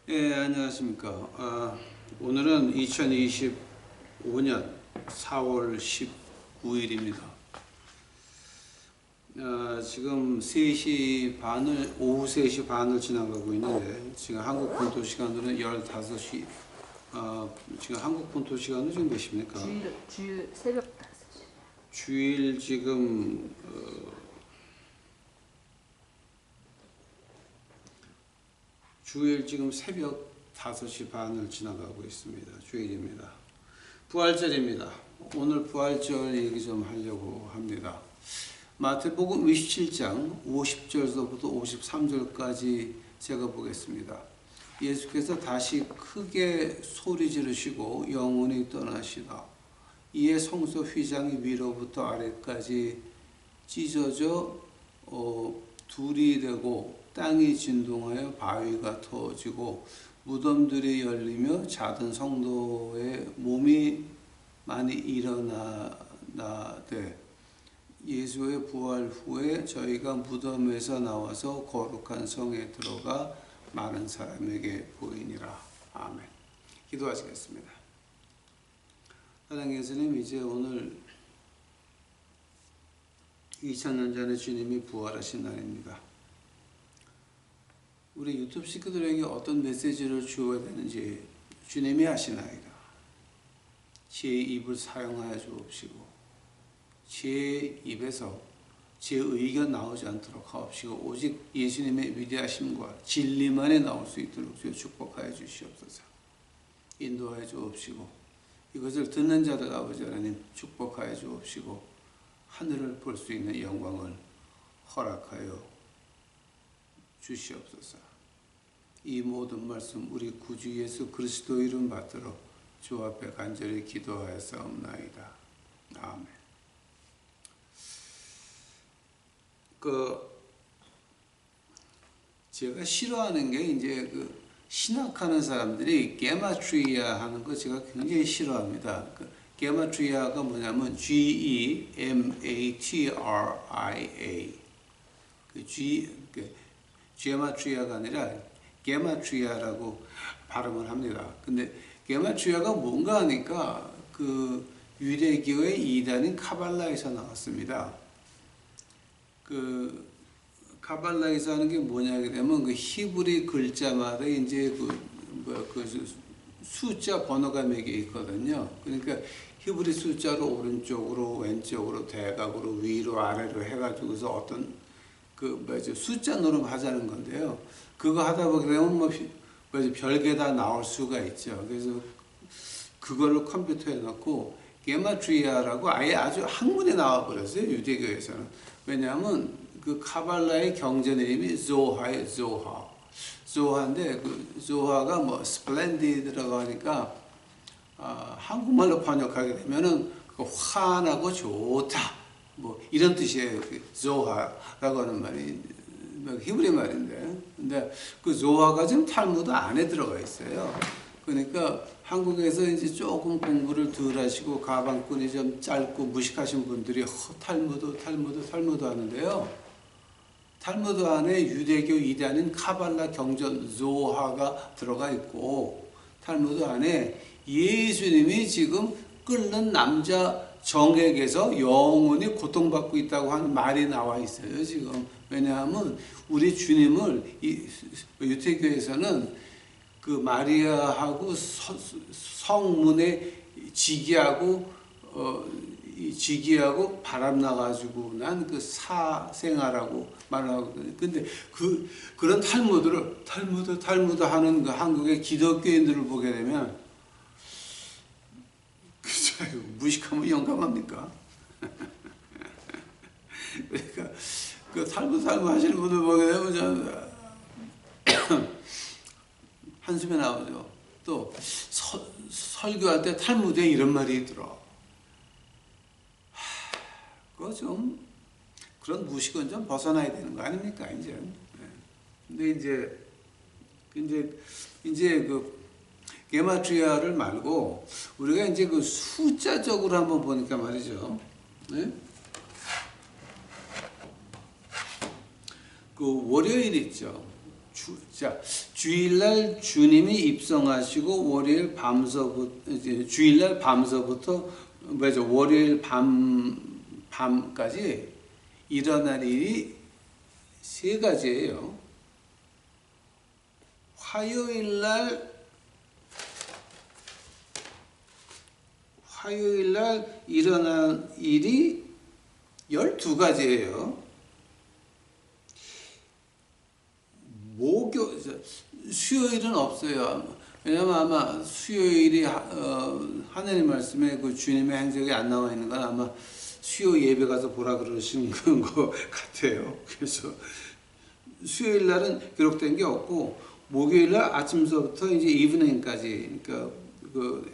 예, 안녕하십니까. 오늘은 2025년 4월 19일입니다. 지금 오후 3시 반을 지나가고 있는데, 지금 한국 본토 시간으로는 15시, 지금 한국 본토 시간은 지금 몇 시입니까? 주일 새벽 5시. 주일 지금, 주일 지금 새벽 5시 반을 지나가고 있습니다. 주일입니다. 부활절입니다. 오늘 부활절 얘기 좀 하려고 합니다. 마태복음 27장 50절서부터 53절까지 제가 보겠습니다. 예수께서 다시 크게 소리 지르시고 영원히 떠나시다. 이에 성소 휘장이 위로부터 아래까지 찢어져 둘이 되고 땅이 진동하여 바위가 터지고 무덤들이 열리며 자던 성도의 몸이 많이 일어나되 예수의 부활 후에 저희가 무덤에서 나와서 거룩한 성에 들어가 많은 사람에게 보이니라. 아멘. 기도하시겠습니다. 사랑하는 예수님, 이제 오늘 2000년 전에 주님이 부활하신 날입니다. 우리 유튜브 식구들에게 어떤 메시지를 주어야 되는지 주님이 아시나이다. 제 입을 사용하여 주옵시고 제 입에서 제 의견 나오지 않도록 하옵시고 오직 예수님의 위대하심과 진리만이 나올 수 있도록 주여 축복하여 주시옵소서. 인도하여 주옵시고 이것을 듣는 자들 아버지 하나님 축복하여 주옵시고 하늘을 볼 수 있는 영광을 허락하여 주시옵소서. 이 모든 말씀 우리 구주 예수 그리스도 이름 받들어 주 앞에 간절히 기도하였사옵나이다. 아멘. 제가 싫어하는 게 이제 신학하는 사람들이 게마트리아 하는 거 제가 굉장히 싫어합니다. 게마트리아가 뭐냐면 G-E-M-A-T-R-I-A. 게마트리아가 아니라 게마트리아라고 발음을 합니다. 근데 게마트리아가 뭔가 하니까 유대교의 이단인 카발라에서 나왔습니다. 카발라에서 하는 게 뭐냐 그러면 히브리 글자마다 이제 숫자 번호가 몇 개 있거든요. 그러니까 히브리 숫자로 오른쪽으로 왼쪽으로 대각으로 위로 아래로 해가지고서 어떤 숫자 노름 하자는 건데요. 그거 하다 보게 되면 별게 다 나올 수가 있죠. 그래서 그걸로 컴퓨터에 넣고 게마트리아라고 아예 아주 학문에 나와 버렸어요. 유대교에서는. 왜냐하면 카발라의 경전 이름이 조하예요. 조하인데 조하가 뭐 스플렌디드라고 하니까 한국말로 번역하게 되면은 환하고 좋다 뭐 이런 뜻이에요. 조하라고 하는 말이 히브리 말인데, 근데 조하가 지금 탈무드 안에 들어가 있어요. 그러니까 한국에서 이제 조금 공부를 덜 하시고 가방끈이 좀 짧고 무식하신 분들이 탈무드 하는데요. 탈무드 안에 유대교 이단인 카발라 경전 조하가 들어가 있고 탈무드 안에 예수님이 지금 끓는 남자 정액에서 영원히 고통받고 있다고 하는 말이 나와 있어요. 지금 왜냐하면 우리 주님을 유대교에서는 마리아하고 성문에 지기하고 바람나가지고 난 사생아라고 말하거든요. 근데 그런 탈무드 하는 한국의 기독교인들을 보게 되면 무식하면 영감합니까? 그러니까 탈무드 하시는 분들 보게 되면 한숨에 나오죠. 또 설교할 때 탈무드에 이런 말이 들어. 그거 좀 그런 무식은 좀 벗어나야 되는 거 아닙니까 이제. 근데 이제 게마트리아를 말고 우리가 이제 숫자적으로 한번 보니까 말이죠. 네? 월요일 있죠. 주일날 주님이 입성하시고 주일날 밤서부터 월요일 밤까지 일어날 일이 세 가지예요. 화요일날 일어난 일이 12가지예요. 수요일은 없어요. 왜냐면 아마 수요일이 하나님 말씀에 그 주님의 행적이 안 나와 있는 건 아마 수요 예배 가서 보라 그러시는 것 같아요. 그래서 수요일 날은 기록된 게 없고, 목요일 날 아침서부터 이제 이브닝까지, 그러니까 그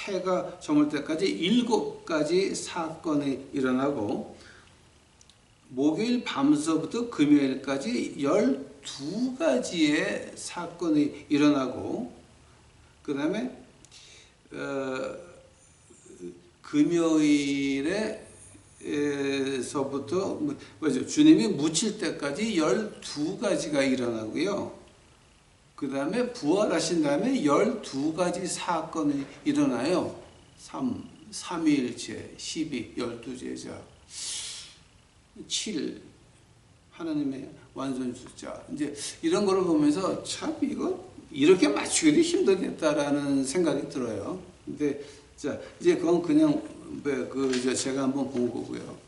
해가 저물 때까지 7가지 사건이 일어나고, 목요일 밤서부터 금요일까지 12가지의 사건이 일어나고, 그 다음에 금요일에서부터 주님이 묻힐 때까지 12가지가 일어나고요. 그 다음에 부활하신 다음에 12가지 사건이 일어나요. 3일째, 12, 12제자, 7, 하나님의 완전 숫자. 이제 이런 거를 보면서 참 이거 이렇게 맞추기도 힘들겠다라는 생각이 들어요. 근데 자, 이제 그건 그냥 제가 한번 본 거고요.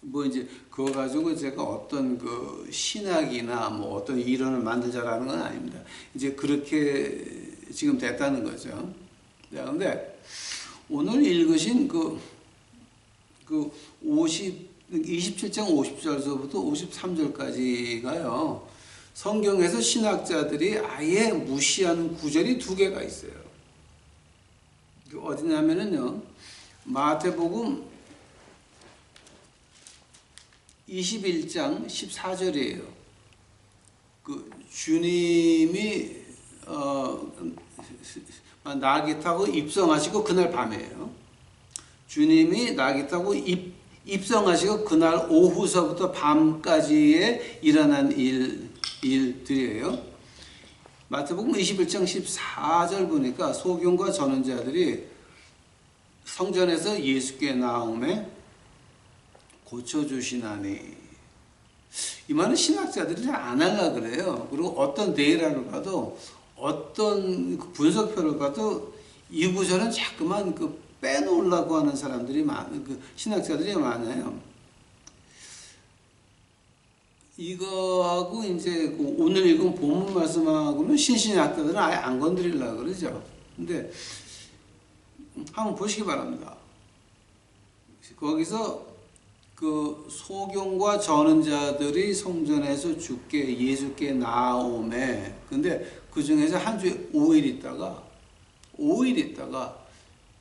뭐 이제 그거 가지고 제가 어떤 그 신학이나 뭐 어떤 이론을 만들자라는 건 아닙니다. 이제 그렇게 지금 됐다는 거죠. 그런데 오늘 읽으신 27장 50절서부터 53절까지가요. 성경에서 신학자들이 아예 무시하는 구절이 2개가 있어요. 어디냐면은요, 마태복음 21장 14절이에요. 그 주님이 나귀 타고 입성하시고 그날 밤이에요. 주님이 나귀 타고 입성하시고 그날 오후서부터 밤까지에 일어난 일들이에요. 마태복음 21장 14절 보니까 소경과 전원자들이 성전에서 예수께 나오매 고쳐주시나니, 이 말은 신학자들이 잘 안 하려고 그래요. 그리고 어떤 데이터를 봐도 어떤 분석표를 봐도 이 구절은 자꾸만 빼놓으려고 하는 사람들이 신학자들이 많아요. 이거하고 이제 오늘 읽은 본문 말씀하고는 신신학자들은 아예 안 건드리려고 그러죠. 근데 한번 보시기 바랍니다. 거기서 그 소경과 전원자들이 성전에서 예수께 나오매, 근데 그 중에서 한 주에 5일 있다가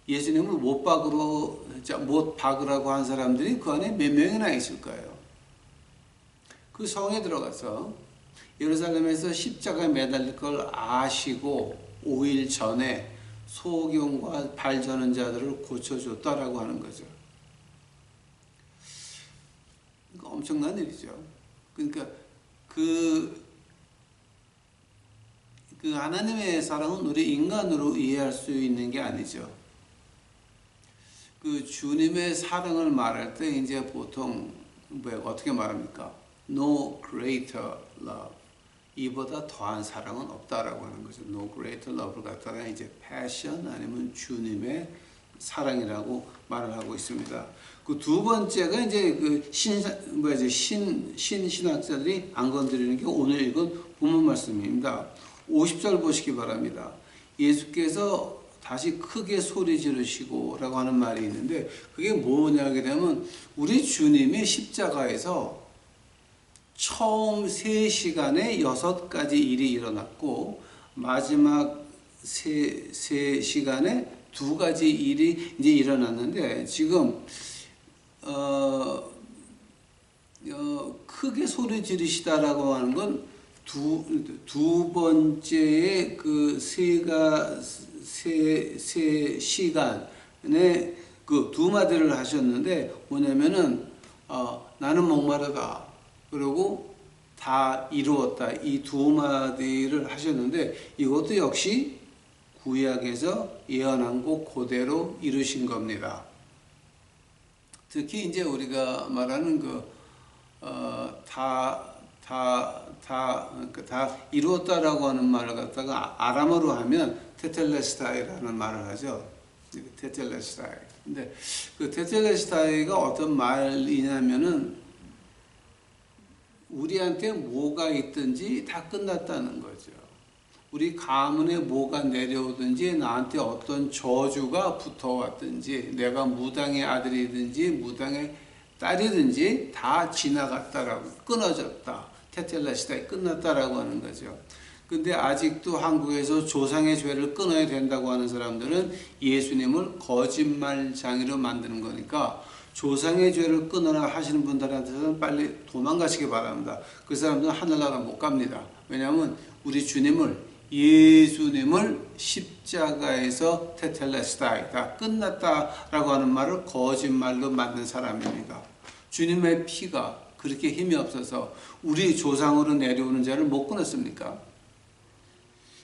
예수님을 못 박으라고 한 사람들이 그 안에 몇 명이나 있을까요? 그 성에 들어가서 예루살렘에서 십자가에 매달릴 걸 아시고 5일 전에 소경과 발전한 자들을 고쳐줬다라고 하는 거죠. 그러니까 엄청난 일이죠. 그러니까 그 하나님의 사랑은 우리 인간으로 이해할 수 있는 게 아니죠. 그 주님의 사랑을 말할 때 이제 보통 어떻게 말합니까? No greater love. 이보다 더한 사랑은 없다라고 하는 거죠. No greater love를 갖다가 이제 passion 아니면 주님의 사랑이라고 말을 하고 있습니다. 그 두 번째가 이제 신학자들이 안 건드리는 게 오늘 읽은 본문 말씀입니다. 50절 보시기 바랍니다. 예수께서 다시 크게 소리 지르시고 라고 하는 말이 있는데, 그게 뭐냐 하게 되면 우리 주님이 십자가에서 처음 3시간에 6가지 일이 일어났고, 마지막 3시간에 2가지 일이 이제 일어났는데, 지금 크게 소리 지르시다라고 하는 건 두 번째의 그 세 시간에 그 두 마디를 하셨는데, 뭐냐면은 나는 목마르다. 그리고 다 이루었다. 이 두 마디를 하셨는데 이것도 역시 구약에서 예언한 것 그대로 이루신 겁니다. 특히 이제 우리가 말하는 다 이루었다라고 하는 말을 갖다가 아람어로 하면 테텔레스타이라는 말을 하죠. 테텔레스타이. 근데 그 테텔레스타이가 어떤 말이냐면은 우리한테 뭐가 있든지 다 끝났다는 거죠. 우리 가문에 뭐가 내려오든지 나한테 어떤 저주가 붙어왔든지 내가 무당의 아들이든지 무당의 딸이든지 다 지나갔다라고 끊어졌다. 테텔레스타이 끝났다라고 하는 거죠. 근데 아직도 한국에서 조상의 죄를 끊어야 된다고 하는 사람들은 예수님을 거짓말장이로 만드는 거니까 조상의 죄를 끊어라 하시는 분들한테는 빨리 도망가시기 바랍니다. 그 사람들은 하늘나라 못 갑니다. 왜냐하면 우리 예수님을 십자가에서 테텔레스타이 다 끝났다라고 하는 말을 거짓말로 만든 사람입니다. 주님의 피가 그렇게 힘이 없어서 우리 조상으로 내려오는 자를 못 끊었습니까?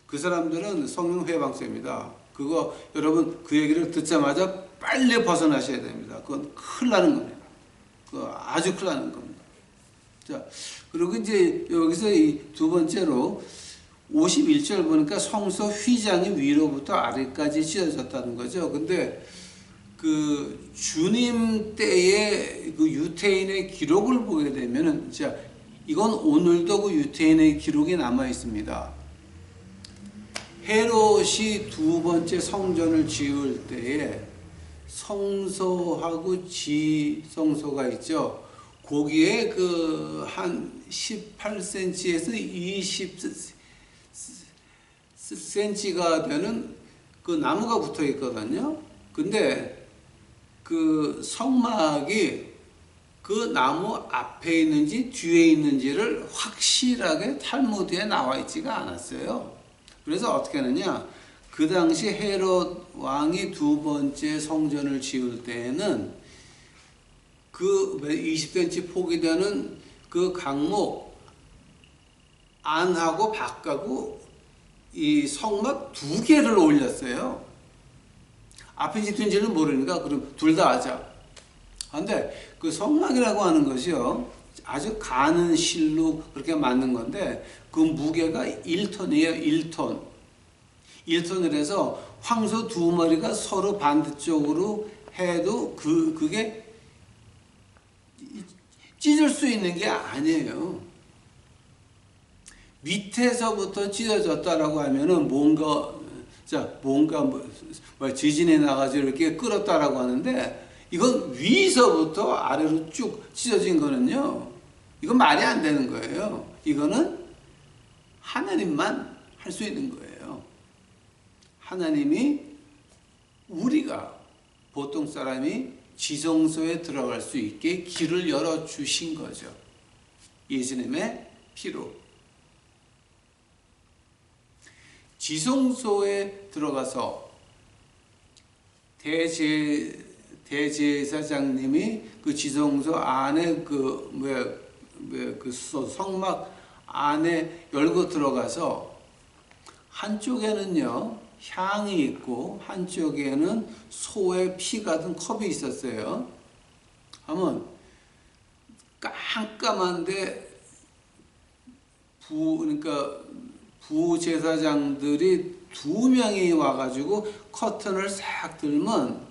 그 사람들은 성령 회방세입니다. 그거 여러분 그 얘기를 듣자마자 빨리 벗어나셔야 됩니다. 그건 큰일 나는 겁니다. 그 아주 큰일 나는 겁니다. 자, 그리고 이제 여기서 이 두 번째로 51절 보니까 성소 휘장이 위로부터 아래까지 찢어졌다는 거죠. 근데 그 주님 때의 그 유태인의 기록을 보게 되면은 자, 이건 오늘도 그 유태인의 기록이 남아 있습니다. 헤롯이 두 번째 성전을 지을 때에 성소하고 지성소가 있죠. 거기에 그 한 18cm에서 20cm가 되는 그 나무가 붙어 있거든요. 근데 그 성막이 그 나무 앞에 있는지 뒤에 있는지를 확실하게 탈무드에 나와 있지가 않았어요. 그래서 어떻게 하느냐? 그 당시 헤롯 왕이 두 번째 성전을 지을 때에는 그 20cm 폭이 되는 그 강목 안하고 밖하고 이 성막 두 개를 올렸어요. 앞인지 뒤인지는 모르니까 그럼 둘 다 하자. 그런데 그 성막이라고 하는 것이요, 아주 가는 실로 그렇게 만든 건데 그 무게가 1톤이에요. 1톤. 1톤을 해서 황소 두 마리가 서로 반대쪽으로 해도 그게 찢을 수 있는 게 아니에요. 밑에서부터 찢어졌다라고 하면은 뭔가 지진이 나가지고 이렇게 끌었다라고 하는데 이건 위서부터 아래로 쭉 찢어진 거는요, 이건 말이 안 되는 거예요. 이거는 하나님만 할 수 있는 거예요. 하나님이 우리가 보통 사람이 지성소에 들어갈 수 있게 길을 열어주신 거죠. 예수님의 피로. 지성소에 들어가서 대제사장님이 그 지성소 안에 그 성막 안에 열고 들어가서 한쪽에는요 향이 있고 한쪽에는 소의 피 같은 컵이 있었어요. 하면 깜깜한데 그러니까 부제사장들이 두 명이 와가지고 커튼을 싹 들면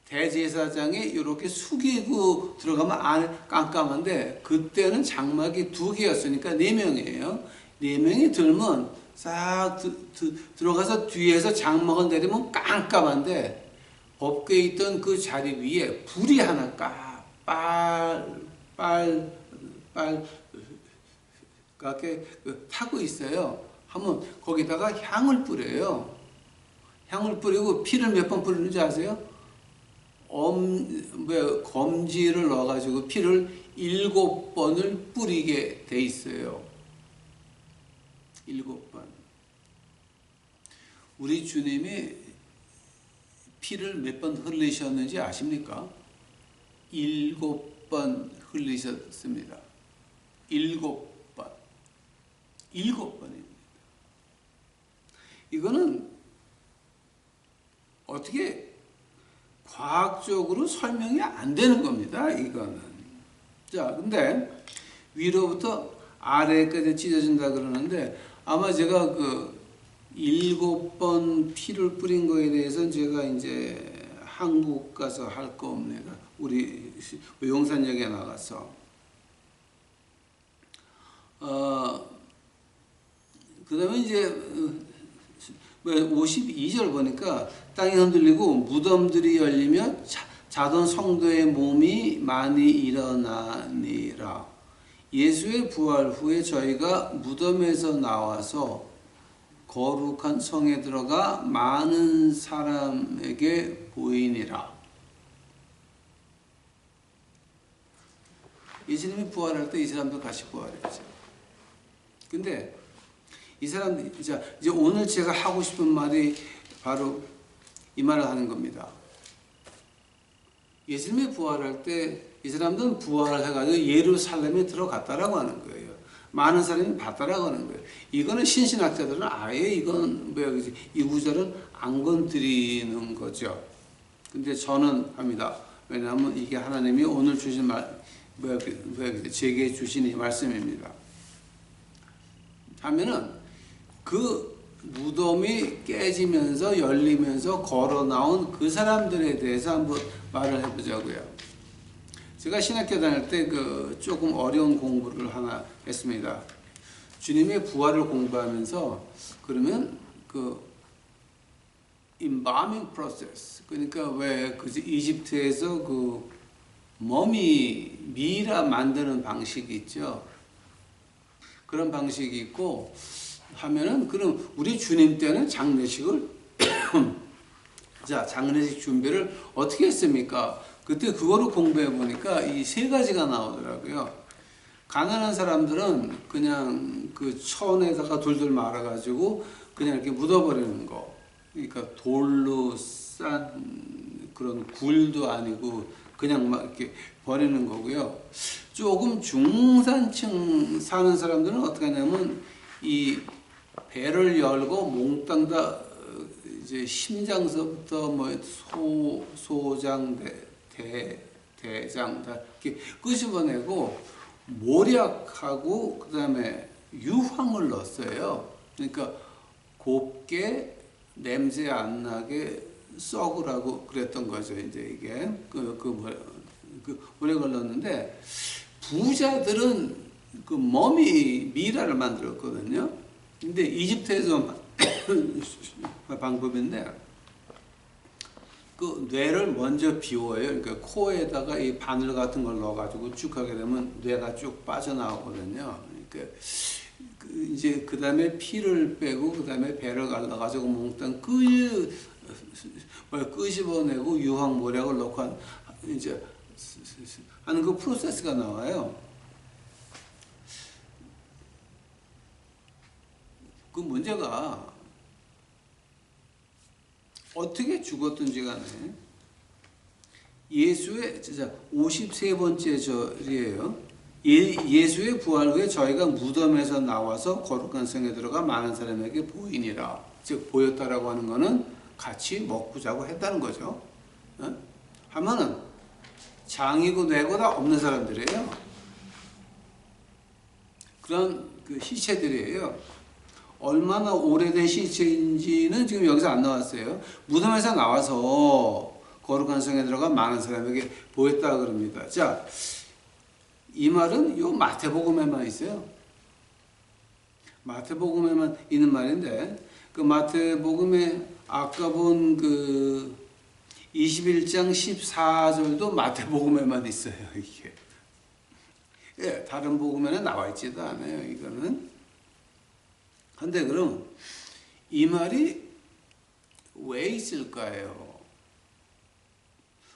대제사장이 이렇게 숙이고 들어가면 안에 깜깜한데 그때는 장막이 두 개였으니까 4명이에요. 4명이 들면 싹 들어가서 뒤에서 장막을 내리면 깜깜한데 법궤에 있던 그 자리 위에 불이 하나 빨갛게 타고 있어요. 하면 거기다가 향을 뿌려요. 향을 뿌리고 피를 몇 번 뿌리는지 아세요? 검지를 넣어가지고 피를 7번을 뿌리게 돼 있어요. 7번. 우리 주님이 피를 몇 번 흘리셨는지 아십니까? 7번 흘리셨습니다. 7번. 7번입니다. 이거는 어떻게 과학적으로 설명이 안 되는 겁니다. 이거는. 자, 근데 위로부터 아래까지 찢어진다 그러는데 아마 제가 그 7번 피를 뿌린 거에 대해서는 제가 이제 한국 가서 할 겁니다. 우리 용산역에 나가서. 그 다음에 이제 52절 보니까 땅이 흔들리고 무덤들이 열리며 자던 성도의 몸이 많이 일어나니라. 예수의 부활 후에 저희가 무덤에서 나와서 거룩한 성에 들어가 많은 사람에게 보이니라. 예수님이 부활할 때 이 사람도 같이 부활했죠. 근데 이 사람들이 이제 오늘 제가 하고 싶은 말이 바로 이 말을 하는 겁니다. 예수님이 부활할 때 이 사람들은 부활을 해가지고 예루살렘에 들어갔다라고 하는 거예요. 많은 사람이 봤다라고 하는 거예요. 이거는 신신학자들은 아예 이건 이 구절은 안 건드리는 거죠. 근데 저는 합니다. 왜냐하면 이게 하나님이 오늘 주신 제게 주신 이 말씀입니다. 하면은 그 무덤이 깨지면서 열리면서 걸어 나온 그 사람들에 대해서 한번 말을 해보자고요. 제가 신학교 다닐 때 그 조금 어려운 공부를 하나 했습니다. 주님의 부활을 공부하면서 그러면 그 embalming process, 그러니까 왜 그지 이집트에서 그 머미 미라 만드는 방식이 있죠. 그런 방식이 있고 하면은 그럼 우리 주님 때는 장례식을 자, 장례식 준비를 어떻게 했습니까? 그때 그거를 공부해 보니까 이 세 가지가 나오더라고요. 가난한 사람들은 그냥 그 천에다가 돌돌 말아가지고 그냥 이렇게 묻어버리는 거. 그러니까 돌로 싼 그런 굴도 아니고 그냥 막 이렇게 버리는 거고요. 조금 중산층 사는 사람들은 어떻게 하냐면 이 배를 열고 몽땅 다 이제 심장서부터 뭐 소장, 대장 다 이렇게 끄집어내고 모략하고 그 다음에 유황을 넣었어요. 그러니까 곱게 냄새 안 나게 썩으라고 그랬던 거죠. 이제 이게 모략을 넣었는데 부자들은 그 머미 미라를 만들었거든요. 근데 이집트에서 방법인데 그 뇌를 먼저 비워요. 그러니까 코에다가 이 바늘 같은 걸 넣어가지고 쭉 하게 되면 뇌가 쭉 빠져나오거든요. 그러니까 이제 그 다음에 피를 빼고 그 다음에 배를 갈라가지고 몽땅 끄집어내고 유황 모략을 넣고 이제 하는 그 프로세스가 나와요. 그 문제가 어떻게 죽었든지 간에 예수의 진짜 53번째 절이에요. 예수의 부활 후에 저희가 무덤에서 나와서 거룩한 성에 들어가 많은 사람에게 보이니라. 즉 보였다라고 하는 거는 같이 먹고 자고 했다는 거죠. 하면은 장이고 뇌고 다 없는 사람들이에요. 그런 그 시체들이에요. 얼마나 오래된 시체인지는 지금 여기서 안 나왔어요. 무덤에서 나와서 거룩한 성에 들어가 많은 사람에게 보였다 그럽니다. 자, 이 말은 요 마태복음에만 있어요. 마태복음에만 있는 말인데 그 마태복음에 아까 본 그 21장 14절도 마태복음에만 있어요. 이게. 예, 다른 복음에는 나와 있지도 않아요. 이거는. 근데 그럼 이 말이 왜 있을까요?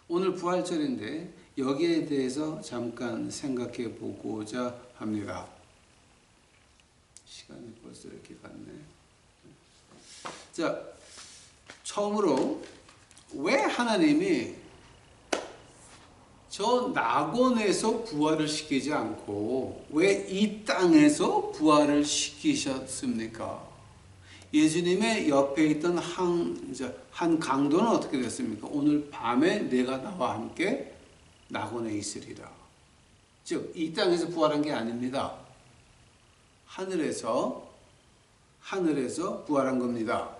오늘 부활절인데 여기에 대해서 잠깐 생각해 보고자 합니다. 시간이 벌써 이렇게 갔네. 자, 처음으로 왜 하나님이 저 낙원에서 부활을 시키지 않고 왜 이 땅에서 부활을 시키셨습니까? 예수님의 옆에 있던 한 강도는 어떻게 됐습니까? 오늘 밤에 내가 나와 함께 낙원에 있으리라. 즉, 이 땅에서 부활한 게 아닙니다. 하늘에서 부활한 겁니다.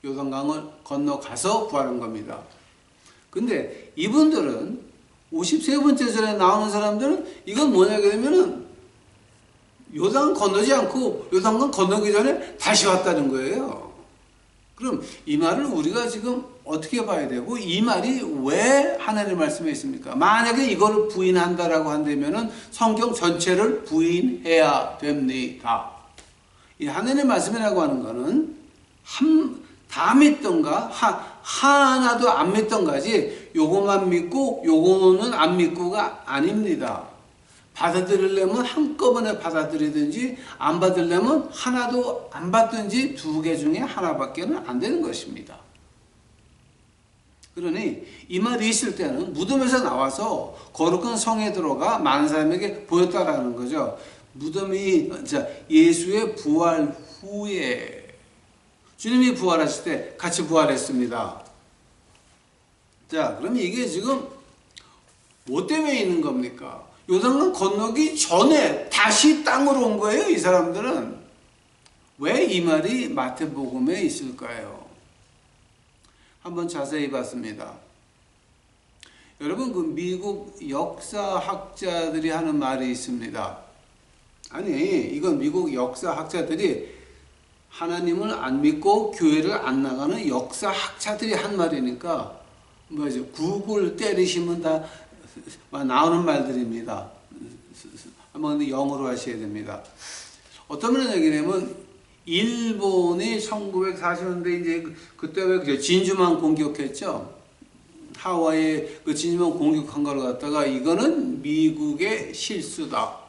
요단강을 건너가서 부활한 겁니다. 근데 이분들은 53번째 절에 나오는 사람들은 이건 뭐냐게 되면은 요단 건너지 않고 요단강 건너기 전에 다시 왔다는 거예요. 그럼 이 말을 우리가 지금 어떻게 봐야 되고 이 말이 왜 하나님의 말씀에 있습니까? 만약에 이걸 부인한다라고 한다면은 성경 전체를 부인해야 됩니다. 이 하나님의 말씀이라고 하는 거는 다 믿던가 하나도 안 믿던가지 요거만 믿고 요거는 안 믿고가 아닙니다. 받아들이려면 한꺼번에 받아들이든지 안 받으려면 하나도 안 받든지 두 개 중에 하나밖에는 안 되는 것입니다. 그러니 이 말이 있을 때는 무덤에서 나와서 거룩한 성에 들어가 많은 사람에게 보였다라는 거죠. 무덤이 예수의 부활 후에 주님이 부활하실 때 같이 부활했습니다. 자, 그럼 이게 지금 뭐 때문에 있는 겁니까? 요단강 건너기 전에 다시 땅으로 온 거예요, 이 사람들은. 왜 이 말이 마태복음에 있을까요? 한번 자세히 봤습니다. 여러분, 그 미국 역사학자들이 하는 말이 있습니다. 아니, 이건 미국 역사학자들이 하나님을 안 믿고 교회를 안 나가는 역사학자들이 한 말이니까 뭐죠? 구글 때리시면 다 나오는 말들입니다. 한번 영어로 하셔야 됩니다. 어떤 분은 얘기냐면 일본이 1940년대 이제 그때 왜 진주만 공격했죠? 하와이에 그 진주만 공격한 걸 갖다가 이거는 미국의 실수다.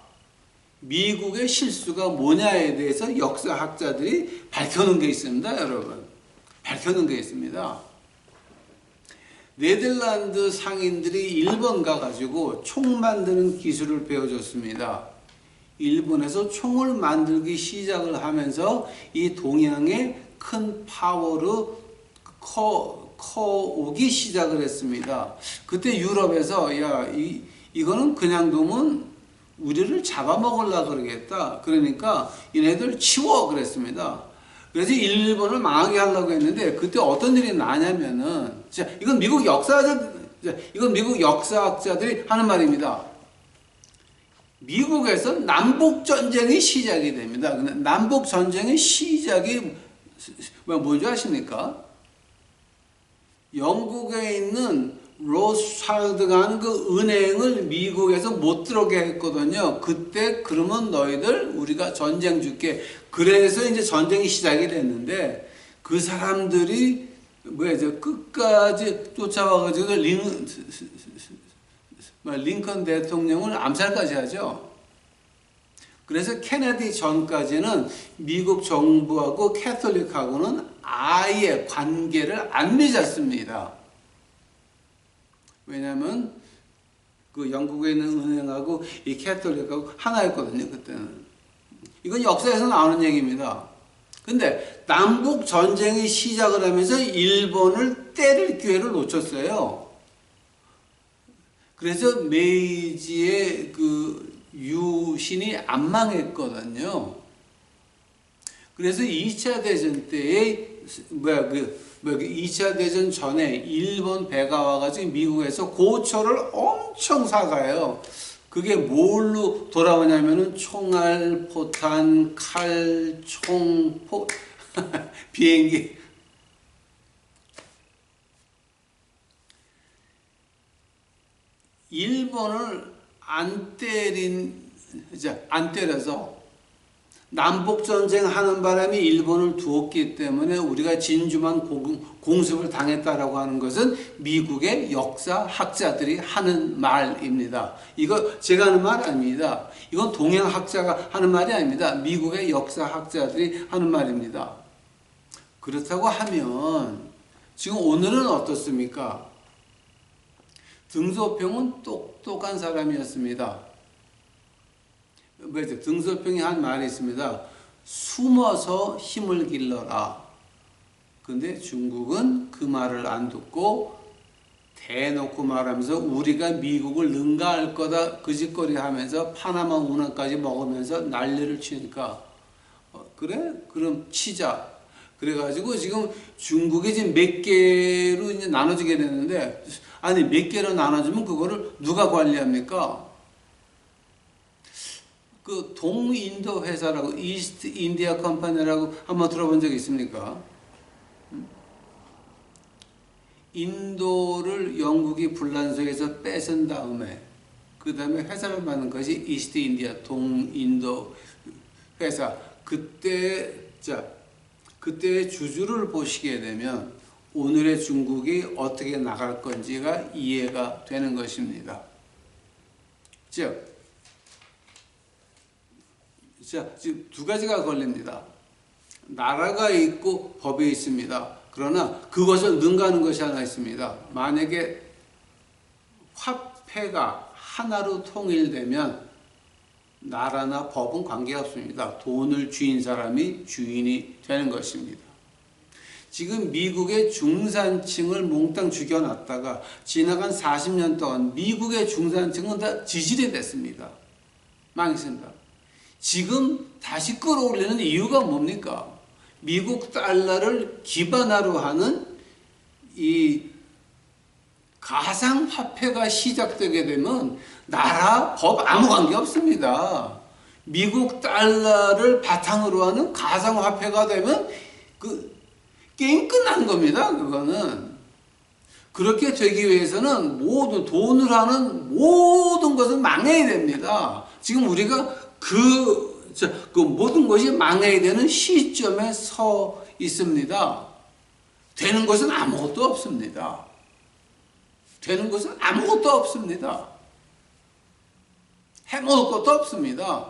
미국의 실수가 뭐냐에 대해서 역사학자들이 밝혀놓은 게 있습니다, 여러분. 밝혀놓은 게 있습니다. 네덜란드 상인들이 일본 가가지고 총 만드는 기술을 배워줬습니다. 일본에서 총을 만들기 시작을 하면서 이 동양에 큰 파워로 커오기 시작을 했습니다. 그때 유럽에서 이거는 그냥 두면 우리를 잡아먹으려고 그러겠다. 그러니까 얘네들 치워 그랬습니다. 그래서 일본을 망하게 하려고 했는데 그때 어떤 일이 나냐면은 이건 미국 역사학자들이 하는 말입니다. 미국에서 남북 전쟁이 시작이 됩니다. 남북 전쟁의 시작이 뭔지 아십니까? 영국에 있는 로스차일드가 하는 그 은행을 미국에서 못 들어오게 했거든요. 그때 그러면 너희들 우리가 전쟁 줄게. 그래서 이제 전쟁이 시작이 됐는데 그 사람들이 끝까지 쫓아와가지고 링컨 대통령을 암살까지 하죠. 그래서 케네디 전까지는 미국 정부하고 캐톨릭하고는 아예 관계를 안 맺었습니다. 왜냐하면 그 영국에 있는 은행하고 이 캐톨릭하고 하나였거든요, 그때는. 이건 역사에서 나오는 얘기입니다. 근데 남북 전쟁이 시작을 하면서 일본을 때릴 기회를 놓쳤어요. 그래서 메이지의 그 유신이 안 망했거든요. 그래서 2차 대전 때에 2차 대전 전에 일본 배가 와가지고 미국에서 고초를 엄청 사가요. 그게 뭘로 돌아오냐면은 총알, 포탄, 칼, 총, 비행기. 일본을 안 때려서 남북전쟁 하는 바람에 일본을 두었기 때문에 우리가 진주만 공습을 당했다라고 하는 것은 미국의 역사학자들이 하는 말입니다. 이거 제가 하는 말 아닙니다. 이건 동양학자가 하는 말이 아닙니다. 미국의 역사학자들이 하는 말입니다. 그렇다고 하면 지금 오늘은 어떻습니까? 등소평은 똑똑한 사람이었습니다. 등소평이 한 말이 있습니다. 숨어서 힘을 길러라. 근데 중국은 그 말을 안 듣고 대놓고 말하면서 우리가 미국을 능가할 거다 그 짓거리 하면서 파나마 운하까지 먹으면서 난리를 치니까 그래? 그럼 치자. 그래가지고 지금 중국이 지금 몇 개로 이제 나눠지게 됐는데, 아니 몇 개로 나눠주면 그거를 누가 관리합니까? 그 동인도 회사라고 이스트 인디아 컴퍼니라고 한번 들어본 적 있습니까? 인도를 영국이 불란서에서 뺏은 다음에 그 다음에 회사를 만든 것이 이스트 인디아 동인도 회사. 그때의 주주를 보시게 되면 오늘의 중국이 어떻게 나갈 건지가 이해가 되는 것입니다. 즉, 지금 두 가지가 걸립니다. 나라가 있고 법이 있습니다. 그러나 그것을 능가하는 것이 하나 있습니다. 만약에 화폐가 하나로 통일되면 나라나 법은 관계없습니다. 돈을 쥐인 사람이 주인이 되는 것입니다. 지금 미국의 중산층을 몽땅 죽여놨다가 지나간 40년 동안 미국의 중산층은 다 지질이 됐습니다. 망했습니다. 지금 다시 끌어올리는 이유가 뭡니까? 미국 달러를 기반으로 하는 이 가상화폐가 시작되게 되면 나라, 법 아무 관계 없습니다. 미국 달러를 바탕으로 하는 가상화폐가 되면 그 게임 끝난 겁니다. 그거는. 그렇게 되기 위해서는 모든 돈을 하는 모든 것은 망해야 됩니다. 지금 우리가 그 모든 것이 망해야 되는 시점에 서 있습니다. 되는 것은 아무것도 없습니다. 되는 것은 아무것도 없습니다. 해먹을 것도 없습니다.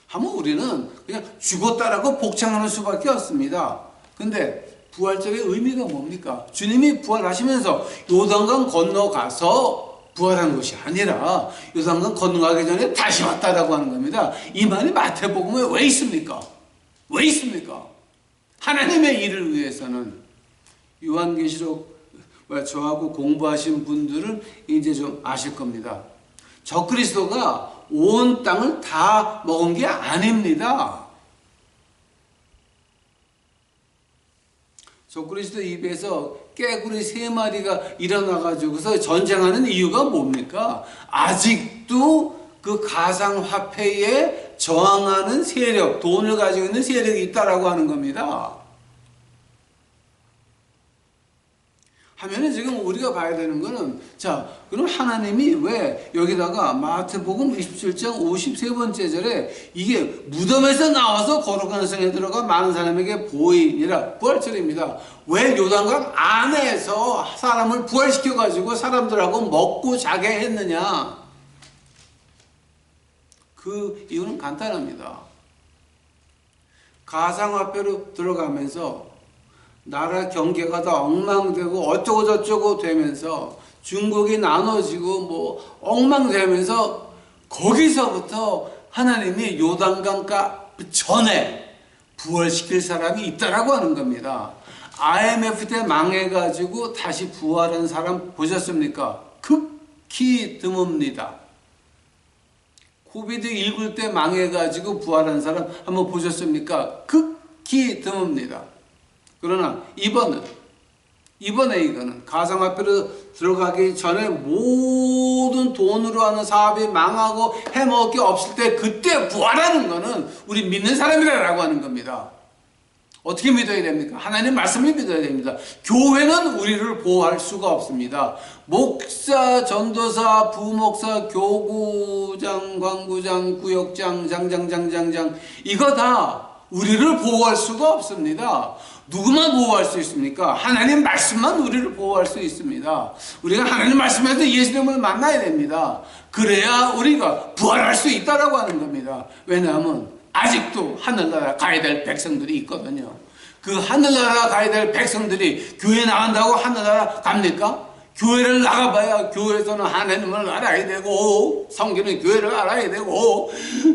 하면 우리는 그냥 죽었다라고 복창하는 수밖에 없습니다. 근데 부활절의 의미가 뭡니까? 주님이 부활하시면서 요단강 건너가서 부활한 것이 아니라 요단강 건너가기 전에 다시 왔다라고 하는 겁니다. 이 말이 마태복음에 왜 있습니까? 왜 있습니까? 하나님의 일을 위해서는. 요한계시록 저하고 공부하신 분들은 이제 좀 아실 겁니다. 적그리스도가 온 땅을 다 먹은 게 아닙니다. 적그리스도 입에서 깨구리 3마리가 일어나가지고서 전쟁하는 이유가 뭡니까? 아직도 그 가상화폐에 저항하는 세력, 돈을 가지고 있는 세력이 있다라고 하는 겁니다. 하면은 지금 우리가 봐야 되는 거는, 자, 그럼 하나님이 왜 여기다가 마태복음 27장 53번째 절에 이게 무덤에서 나와서 거룩한 성에 들어가 많은 사람에게 보이니라, 부활절입니다. 왜 요단강 안에서 사람을 부활시켜가지고 사람들하고 먹고 자게 했느냐? 그 이유는 간단합니다. 가상화폐로 들어가면서 나라 경계가 다 엉망되고 어쩌고 저쩌고 되면서 중국이 나눠지고 뭐 엉망되면서 거기서부터 하나님이 요단강가 전에 부활시킬 사람이 있다라고 하는 겁니다. IMF 때 망해가지고 다시 부활한 사람 보셨습니까? 극히 드뭅니다. 코비드19 때 망해가지고 부활한 사람 한번 보셨습니까? 극히 드뭅니다. 그러나 이번에 이거는 가상화폐로 들어가기 전에 모든 돈으로 하는 사업이 망하고 해먹을 게 없을 때 그때 부활하는 거는 우리 믿는 사람이라고 하는 겁니다. 어떻게 믿어야 됩니까? 하나님 말씀을 믿어야 됩니다. 교회는 우리를 보호할 수가 없습니다. 목사, 전도사, 부목사, 교구장, 광구장, 구역장, 장장 이거 다 우리를 보호할 수가 없습니다. 누구만 보호할 수 있습니까? 하나님 말씀만 우리를 보호할 수 있습니다. 우리가 하나님 말씀에서 예수님을 만나야 됩니다. 그래야 우리가 부활할 수 있다라고 하는 겁니다. 왜냐하면 아직도 하늘나라 가야 될 백성들이 있거든요. 그 하늘나라 가야 될 백성들이 교회 나간다고 하늘나라 갑니까? 교회를 나가봐야 교회에서는 하나님을 알아야 되고 성경은 교회를 알아야 되고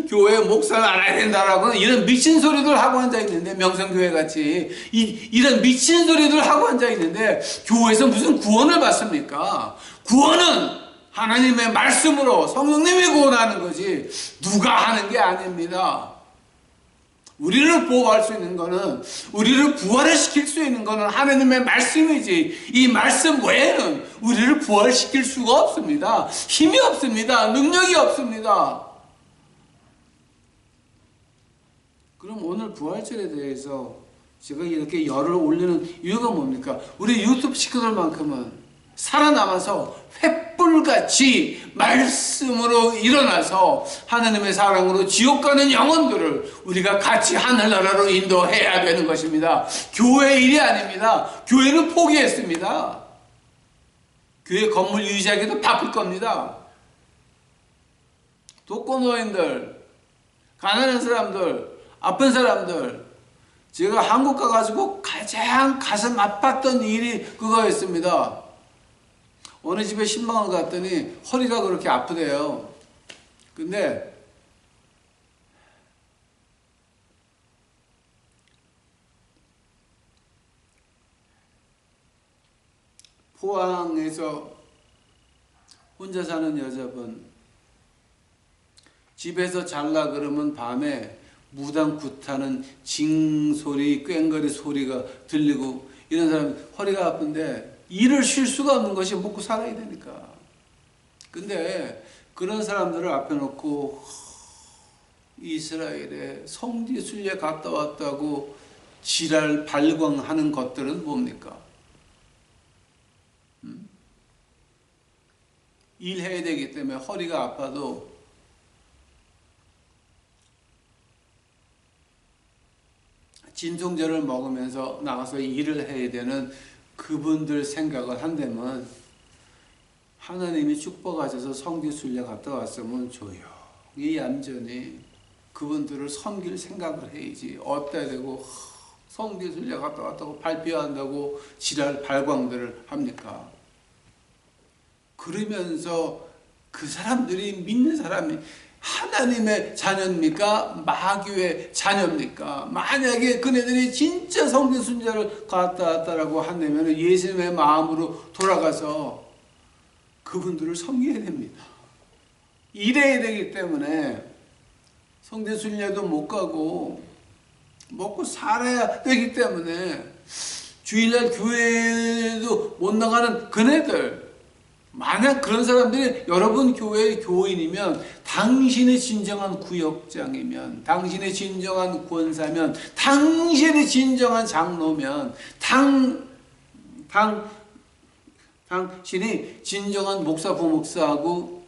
교회 목사를 알아야 된다라고 이런 미친 소리들 하고 앉아 있는데, 명성교회 같이 이런 미친 소리들 하고 앉아 있는데 교회에서 무슨 구원을 받습니까? 구원은 하나님의 말씀으로 성령님이 구원하는 거지 누가 하는 게 아닙니다. 우리를 보호할 수 있는 거는, 우리를 부활을 시킬 수 있는 거는 하나님의 말씀이지, 이 말씀 외에는 우리를 부활시킬 수가 없습니다. 힘이 없습니다. 능력이 없습니다. 그럼 오늘 부활절에 대해서 제가 이렇게 열을 올리는 이유가 뭡니까? 우리 유튜브 식구들만큼은 살아남아서 횃불같이 말씀으로 일어나서 하나님의 사랑으로 지옥 가는 영혼들을 우리가 같이 하늘나라로 인도해야 되는 것입니다. 교회 일이 아닙니다. 교회는 포기했습니다. 교회 건물 유지하기도 바쁠 겁니다. 독거노인들, 가난한 사람들, 아픈 사람들, 제가 한국 가가지고 가장 가슴 아팠던 일이 그거였습니다. 어느 집에 신방을 갔더니 허리가 그렇게 아프대요. 근데 포항에서 혼자 사는 여자분, 집에서 잘라 그러면 밤에 무당 굿하는 징소리, 꽹거리 소리가 들리고, 이런 사람 허리가 아픈데 일을 쉴 수가 없는 것이 먹고 살아야 되니까. 근데 그런 사람들을 앞에 놓고 이스라엘에 성지 순례 갔다 왔다고 지랄 발광하는 것들은 뭡니까? 일해야 되기 때문에 허리가 아파도 진통제를 먹으면서 나가서 일을 해야 되는 그분들 생각을 한다면, 하나님이 축복하셔서 성지 순례 갔다 왔으면 조용히 얌전히 그분들을 섬길 생각을 해야지, 어따 대고 성지 순례 갔다 왔다고 발표한다고 지랄 발광들을 합니까? 그러면서 그 사람들이 믿는 사람이 하나님의 자녀입니까? 마귀의 자녀입니까? 만약에 그네들이 진짜 성지 순례를 갔다 왔다라고 한다면 예수님의 마음으로 돌아가서 그분들을 섬겨야 됩니다. 일해야 되기 때문에 성지 순례도 못 가고 먹고 살아야 되기 때문에 주일날 교회도 못 나가는 그네들, 만약 그런 사람들이 여러분 교회의 교인이면, 당신의 진정한 구역장이면, 당신의 진정한 권사면, 당신의 진정한 장로면, 당신이 진정한 목사 부목사하고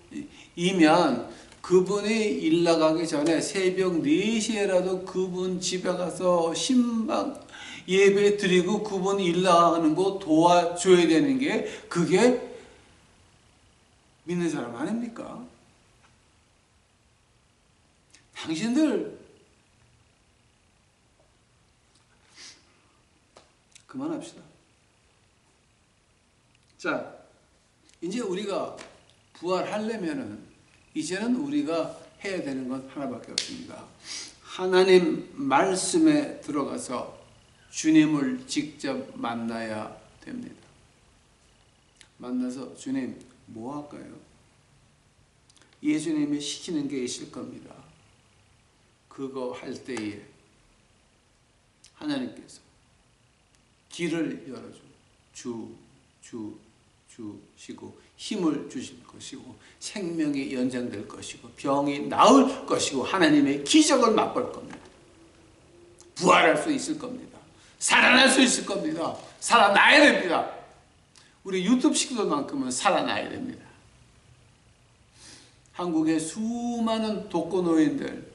이면, 그분이 일 나가기 전에 새벽 4시에라도 그분 집에 가서 신방 예배 드리고 그분 일 나가는 거 도와줘야 되는 게, 그게 믿는 사람 아닙니까? 당신들 그만합시다. 자, 이제 우리가 부활하려면은 이제는 우리가 해야 되는 건 하나밖에 없습니다. 하나님 말씀에 들어가서 주님을 직접 만나야 됩니다. 만나서 주님 뭐 할까요? 예수님이 시키는 게 있을 겁니다. 그거 할 때에 하나님께서 길을 열어주시고 힘을 주실 것이고 생명이 연장될 것이고 병이 나을 것이고 하나님의 기적을 맛볼 겁니다. 부활할 수 있을 겁니다. 살아날 수 있을 겁니다. 살아나야 됩니다. 우리 유튜브 식구들만큼은 살아나야 됩니다. 한국의 수많은 독거노인들,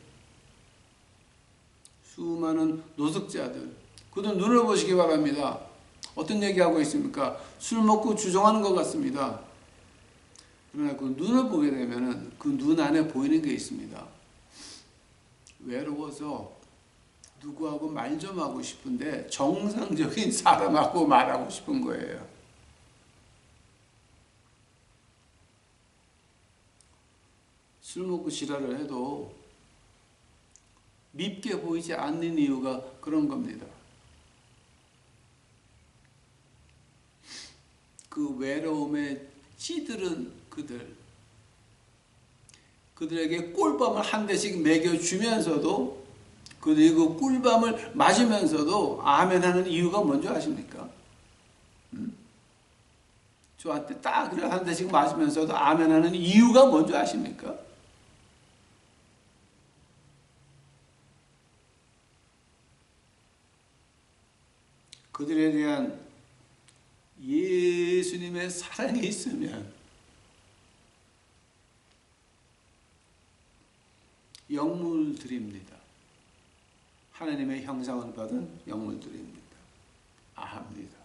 수많은 노숙자들, 그들 눈을 보시기 바랍니다. 어떤 얘기하고 있습니까? 술 먹고 주정하는 것 같습니다. 그러나 그 눈을 보게 되면 그 눈 안에 보이는 게 있습니다. 외로워서 누구하고 말 좀 하고 싶은데 정상적인 사람하고 말하고 싶은 거예요. 술 먹고 지랄을 해도 밉게 보이지 않는 이유가 그런 겁니다. 그 외로움에 찌들은 그들에게 꿀밤을 한 대씩 먹여주면서도, 그리고 꿀밤을 맞으면서도 아멘 하는 이유가 뭔지 아십니까? 저한테 딱 그래 한 대씩 맞으면서도 아멘 하는 이유가 뭔지 아십니까? 그들에 대한 예수님의 사랑이 있으면 영물드립니다. 하나님의 형상을 받은 영물드립니다. 아합니다.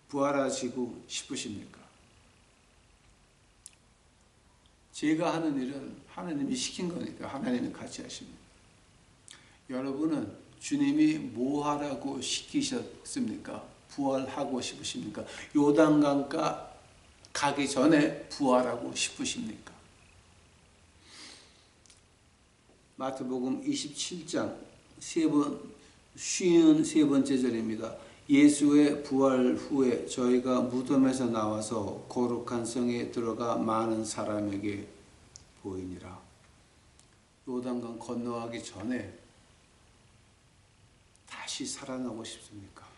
부활하시고 싶으십니까? 제가 하는 일은 하나님이 시킨 거니까 하나님이 같이 하십니다. 여러분은 주님이 뭐 하라고 시키셨습니까? 부활하고 싶으십니까? 요단강가 가기 전에 부활하고 싶으십니까? 마태복음 27장 53번째 절입니다. 예수의 부활 후에 저희가 무덤에서 나와서 거룩한 성에 들어가 많은 사람에게 보이니라. 요단강 건너가기 전에 다시 살아나고 싶습니까?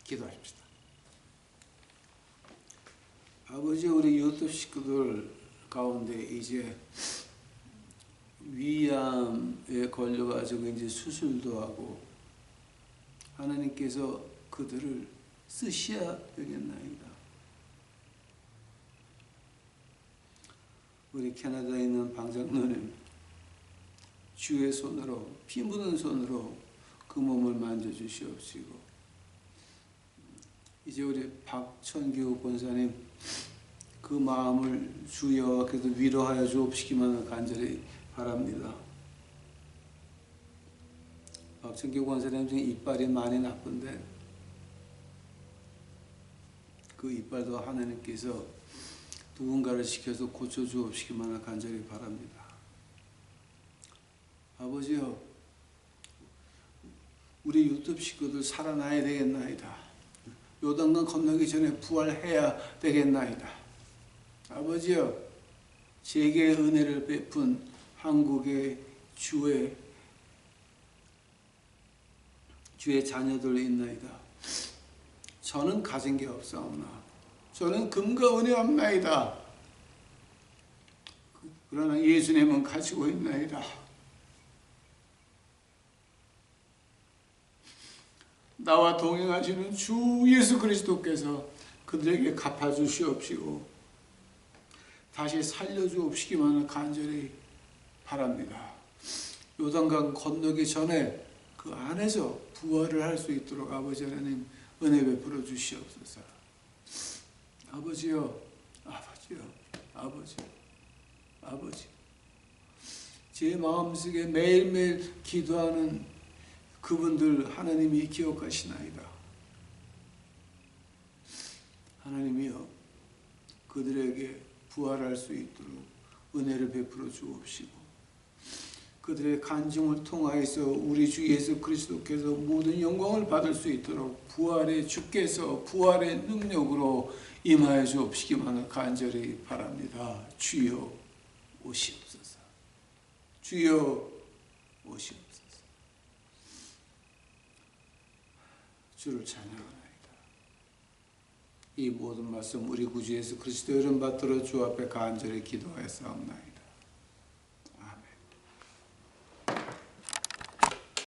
기도하십시다. 아버지, 우리 유튜브 식구들 가운데 이제 위암에 걸려가지고 이제 수술도 하고, 하나님께서 그들을 쓰셔야 되겠나이다. 우리 캐나다에 있는 방장로님, 주의 손으로, 피 묻은 손으로 그 몸을 만져주시옵시고, 이제 우리 박천규 권사님 그 마음을 주여 그래도 위로하여 주옵시기만 간절히 바랍니다. 박천규 권사님 중에 이빨이 많이 나쁜데 그 이빨도 하나님께서 누군가를 시켜서 고쳐주옵시기만 간절히 바랍니다. 아버지요, 우리 유튜브 식구들 살아나야 되겠나이다. 요단강 건너기 전에 부활해야 되겠나이다. 아버지요, 제게 은혜를 베푼 한국의 주의 자녀들이 있나이다. 저는 가진 게 없사오나 저는 금과 은혜 없나이다. 그러나 예수님은 가지고 있나이다. 나와 동행하시는 주 예수 그리스도께서 그들에게 갚아주시옵시고 다시 살려주옵시기만 간절히 바랍니다. 요단강 건너기 전에 그 안에서 부활을 할 수 있도록 아버지 하나님 은혜 베풀어 주시옵소서. 아버지요, 아버지, 제 마음속에 매일매일 기도하는 그분들 하나님이 기억하시나이다. 하나님이여, 그들에게 부활할 수 있도록 은혜를 베풀어 주옵시고 그들의 간증을 통하여서 우리 주 예수 그리스도께서 모든 영광을 받을 수 있도록 부활의 주께서 부활의 능력으로 임하여 주옵시기만 간절히 바랍니다. 주여 오시옵소서. 주여 오시옵소서. 주를 찬양하나이다. 이 모든 말씀 우리 구주 예수 그리스도 이름 받들어 주 앞에 간절히 기도하였사옵나이다.